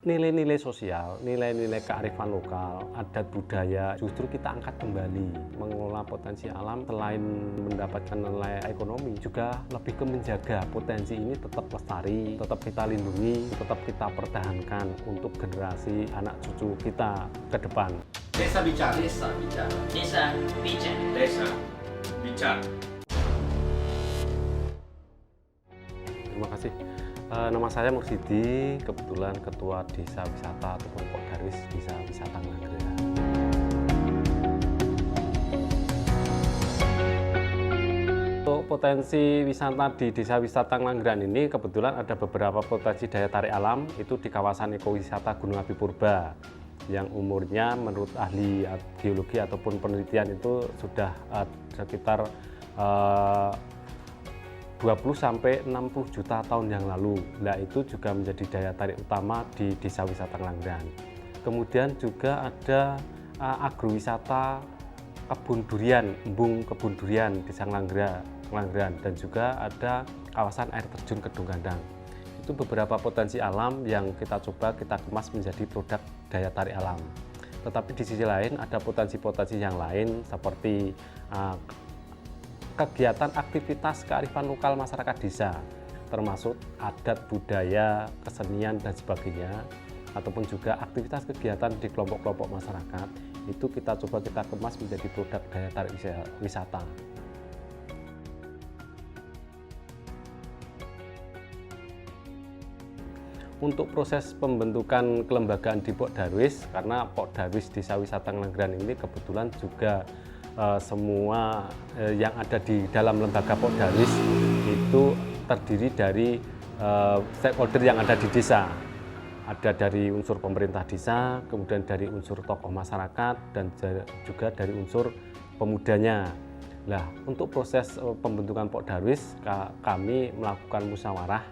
nilai-nilai sosial, nilai-nilai kearifan lokal, adat budaya justru kita angkat kembali. Mengelola potensi alam selain mendapatkan nilai ekonomi juga lebih ke menjaga potensi ini tetap lestari, tetap kita lindungi, tetap kita pertahankan untuk generasi anak cucu kita ke depan. Desa Bicara. Desa Bicara. Desa Bicara. Desa Bicara. Terima kasih. Nama saya Mursidi, kebetulan Ketua Desa Wisata ataupun Pokdarwis Desa Wisata Ngelanggeran. Untuk potensi wisata di Desa Wisata Ngelanggeran ini kebetulan ada beberapa potensi daya tarik alam itu di kawasan ekowisata Gunung Api Purba yang umurnya menurut ahli geologi ataupun penelitian itu sudah sekitar 20-60 juta tahun yang lalu. Nah, itu juga menjadi daya tarik utama di Desa Wisata Ngelanggeran. Kemudian juga ada agrowisata kebun durian, embung kebun durian Desa Ngelanggeran, dan juga ada kawasan air terjun Kedung Gandang. Itu beberapa potensi alam yang kita coba kita kemas menjadi produk daya tarik alam. Tetapi di sisi lain ada potensi-potensi yang lain seperti kegiatan aktivitas kearifan lokal masyarakat desa, termasuk adat budaya, kesenian dan sebagainya, ataupun juga aktivitas kegiatan di kelompok-kelompok masyarakat, itu kita coba kita kemas menjadi produk daya tarik wisata. Untuk proses pembentukan kelembagaan di Pokdarwis, karena Pokdarwis Desa Wisata Ngelanggeran ini kebetulan juga semua yang ada di dalam lembaga Pokdarwis itu terdiri dari stakeholder yang ada di desa. Ada dari unsur pemerintah desa, kemudian dari unsur tokoh masyarakat, dan juga dari unsur pemudanya. Nah, untuk proses pembentukan Pokdarwis kami melakukan musyawarah.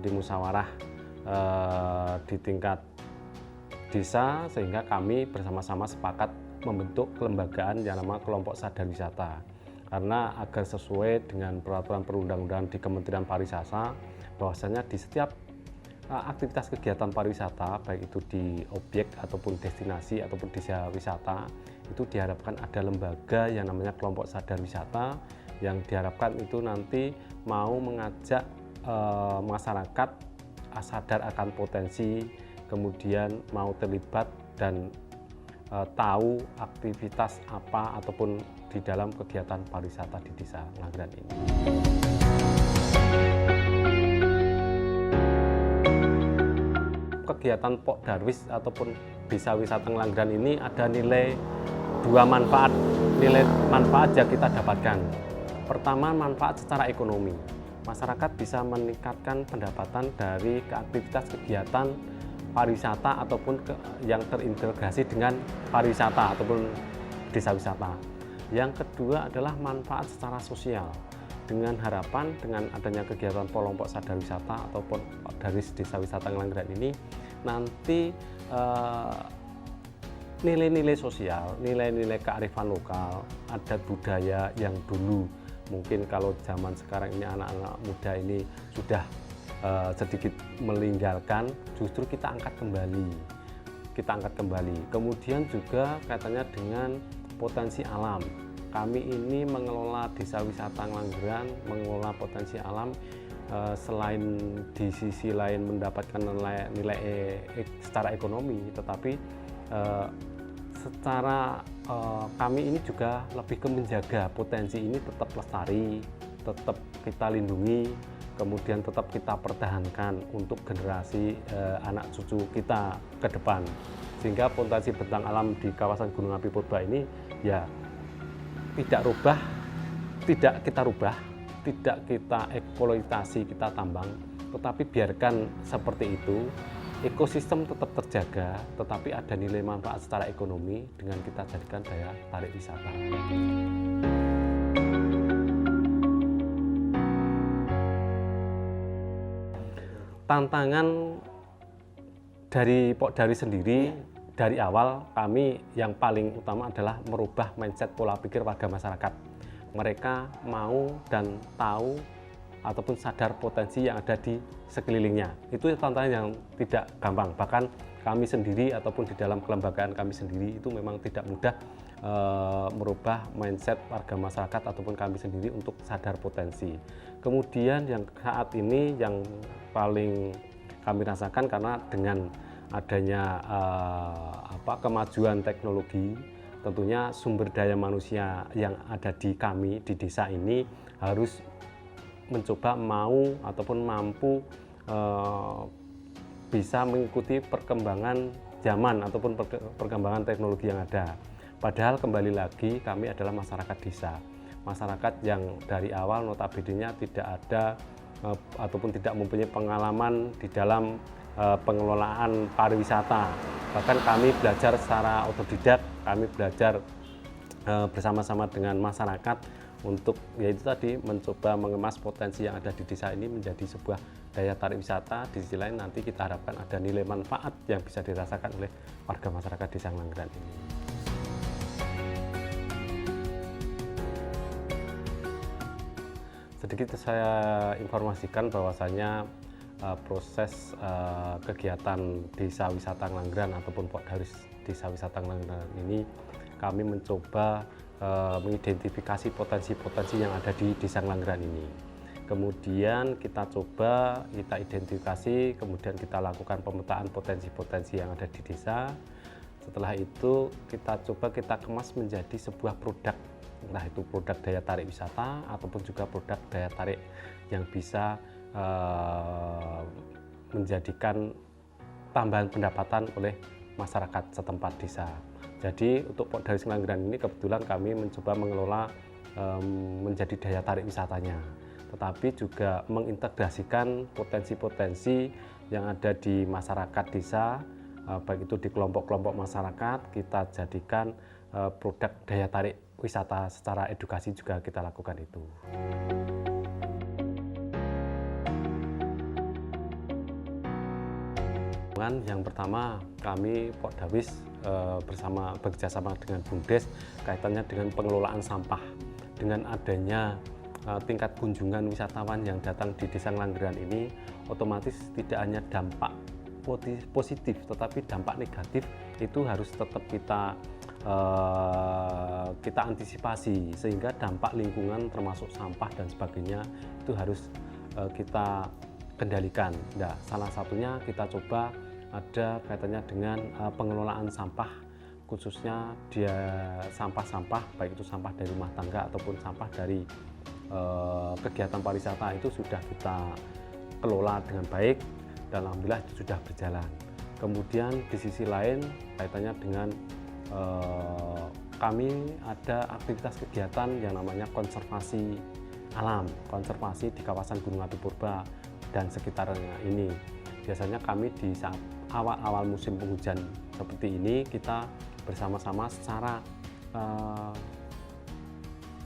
Jadi musyawarah di tingkat desa sehingga kami bersama-sama sepakat membentuk kelembagaan yang nama Kelompok Sadar Wisata, karena agar sesuai dengan peraturan perundang-undangan di Kementerian Pariwisata bahwasanya di setiap aktivitas kegiatan pariwisata baik itu di objek ataupun destinasi ataupun desa wisata itu diharapkan ada lembaga yang namanya Kelompok Sadar Wisata yang diharapkan itu nanti mau mengajak masyarakat sadar akan potensi, kemudian mau terlibat dan tahu aktivitas apa ataupun di dalam kegiatan pariwisata di Desa Ngelanggeran ini. Kegiatan Pokdarwis ataupun Desa Wisata Ngelanggeran ini ada nilai manfaat yang kita dapatkan. Pertama, manfaat secara ekonomi. Masyarakat bisa meningkatkan pendapatan dari aktivitas kegiatan pariwisata ataupun yang terintegrasi dengan pariwisata ataupun desa wisata. Yang kedua adalah manfaat secara sosial, dengan harapan dengan adanya kegiatan kelompok sadar wisata ataupun dari Desa Wisata Ngelanggeran ini nanti nilai-nilai sosial, nilai-nilai kearifan lokal, adat budaya yang dulu mungkin kalau zaman sekarang ini anak-anak muda ini sudah sedikit meninggalkan, justru kita angkat kembali. Kemudian juga kaitannya dengan potensi alam. Kami ini mengelola Desa Wisata Ngelanggeran, mengelola potensi alam selain di sisi lain mendapatkan nilai secara ekonomi, tetapi secara kami ini juga lebih ke menjaga potensi ini tetap lestari, tetap kita lindungi, kemudian tetap kita pertahankan untuk generasi anak cucu kita ke depan, sehingga potensi bentang alam di kawasan Gunung Api Purba ini ya tidak kita rubah, tidak kita eksploitasi, kita tambang, tetapi biarkan seperti itu, ekosistem tetap terjaga, tetapi ada nilai manfaat secara ekonomi dengan kita jadikan daya tarik wisata. Tantangan dari Pokdarwis sendiri, dari awal kami yang paling utama adalah merubah mindset pola pikir warga masyarakat. Mereka mau dan tahu ataupun sadar potensi yang ada di sekelilingnya. Itu tantangan yang tidak gampang. Bahkan kami sendiri ataupun di dalam kelembagaan kami sendiri itu memang tidak mudah merubah mindset warga masyarakat ataupun kami sendiri untuk sadar potensi. Kemudian yang saat ini yang paling kami rasakan karena dengan adanya kemajuan teknologi, tentunya sumber daya manusia yang ada di kami di desa ini harus mencoba mau ataupun mampu bisa mengikuti perkembangan zaman ataupun perkembangan teknologi yang ada. Padahal kembali lagi kami adalah masyarakat desa, masyarakat yang dari awal notabene-nya tidak ada ataupun tidak mempunyai pengalaman di dalam pengelolaan pariwisata. Bahkan kami belajar secara otodidak, kami belajar bersama-sama dengan masyarakat untuk yaitu tadi mencoba mengemas potensi yang ada di desa ini menjadi sebuah daya tarik wisata. Di sisi lain nanti kita harapkan ada nilai manfaat yang bisa dirasakan oleh warga masyarakat Desa Ngelanggeran ini. Sedikit saya informasikan bahwasanya proses kegiatan Desa Wisata Ngelanggeran ataupun Pokdaris Desa Wisata Ngelanggeran ini kami mencoba mengidentifikasi potensi-potensi yang ada di Desa Ngelanggeran ini. Kemudian kita coba, kita identifikasi, kemudian kita lakukan pemetaan potensi-potensi yang ada di desa. Setelah itu kita coba kita kemas menjadi sebuah produk, entah itu produk daya tarik wisata ataupun juga produk daya tarik yang bisa menjadikan tambahan pendapatan oleh masyarakat setempat desa. Jadi untuk Pokdaris Ngelanggeran ini kebetulan kami mencoba mengelola menjadi daya tarik wisatanya, tetapi juga mengintegrasikan potensi-potensi yang ada di masyarakat desa, baik itu di kelompok-kelompok masyarakat, kita jadikan produk daya tarik wisata secara edukasi juga kita lakukan itu. Yang pertama kami Pokdawis bekerjasama dengan BUMDes kaitannya dengan pengelolaan sampah. Dengan adanya tingkat kunjungan wisatawan yang datang di Desa Ngelanggeran ini, otomatis tidak hanya dampak positif tetapi dampak negatif itu harus tetap kita antisipasi, sehingga dampak lingkungan termasuk sampah dan sebagainya itu harus kita kendalikan. Nah, salah satunya kita coba ada kaitannya dengan pengelolaan sampah, khususnya dia sampah-sampah baik itu sampah dari rumah tangga ataupun sampah dari kegiatan pariwisata itu sudah kita kelola dengan baik dan alhamdulillah itu sudah berjalan. Kemudian di sisi lain kaitannya dengan kami ada aktivitas kegiatan yang namanya konservasi alam, konservasi di kawasan Gunung Api Purba dan sekitarnya ini. Biasanya kami di saat awal-awal musim penghujan seperti ini kita bersama-sama secara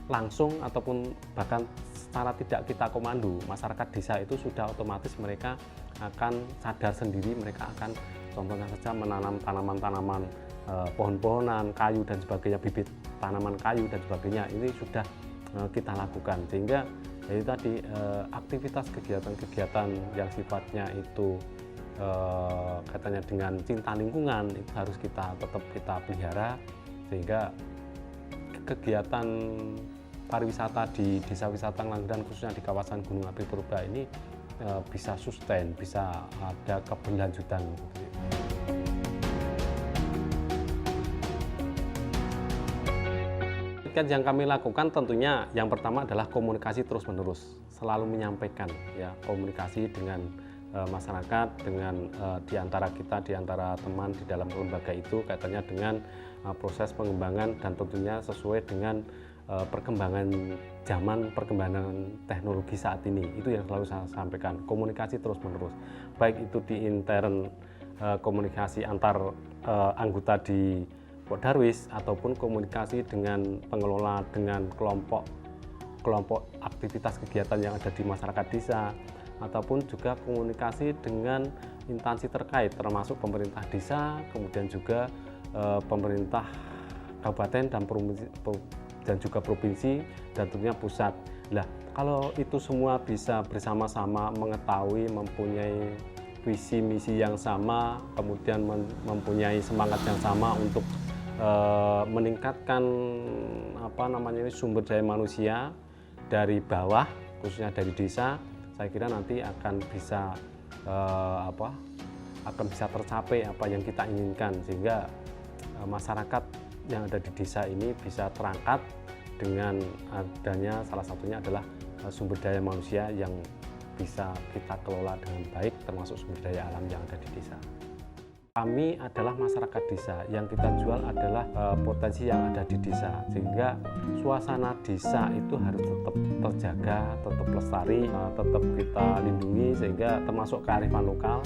langsung ataupun bahkan secara tidak kita komando, masyarakat desa itu sudah otomatis mereka akan sadar sendiri, mereka akan contohnya saja menanam tanaman-tanaman pohon-pohonan, kayu dan sebagainya, bibit tanaman kayu dan sebagainya, ini sudah kita lakukan, sehingga jadi tadi aktivitas kegiatan-kegiatan yang sifatnya itu katanya dengan cinta lingkungan itu harus kita tetap kita pelihara, sehingga kegiatan pariwisata di Desa Wisata Ngelanggeran khususnya di kawasan Gunung Api Purba ini bisa sustain, bisa ada keberlanjutan. Yang kami lakukan tentunya yang pertama adalah komunikasi terus-menerus, selalu menyampaikan ya, komunikasi dengan masyarakat, dengan diantara kita, diantara teman di dalam lembaga itu kaitannya dengan proses pengembangan dan tentunya sesuai dengan perkembangan zaman, perkembangan teknologi saat ini. Itu yang selalu saya sampaikan, komunikasi terus-menerus, baik itu di intern komunikasi antar anggota di Pokdarwis ataupun komunikasi dengan pengelola, dengan kelompok aktivitas kegiatan yang ada di masyarakat desa, ataupun juga komunikasi dengan instansi terkait termasuk pemerintah desa, kemudian juga pemerintah kabupaten dan juga provinsi dan tentunya pusat. Nah, kalau itu semua bisa bersama-sama mengetahui, mempunyai visi misi yang sama, kemudian mempunyai semangat yang sama untuk meningkatkan sumber daya manusia dari bawah, khususnya dari desa. Saya kira nanti akan bisa tercapai apa yang kita inginkan, sehingga masyarakat yang ada di desa ini bisa terangkat dengan adanya, salah satunya adalah sumber daya manusia yang bisa kita kelola dengan baik, termasuk sumber daya alam yang ada di desa. Kami adalah masyarakat desa, yang kita jual adalah potensi yang ada di desa, sehingga suasana desa itu harus tetap terjaga, tetap lestari, tetap kita lindungi, sehingga termasuk kearifan lokal.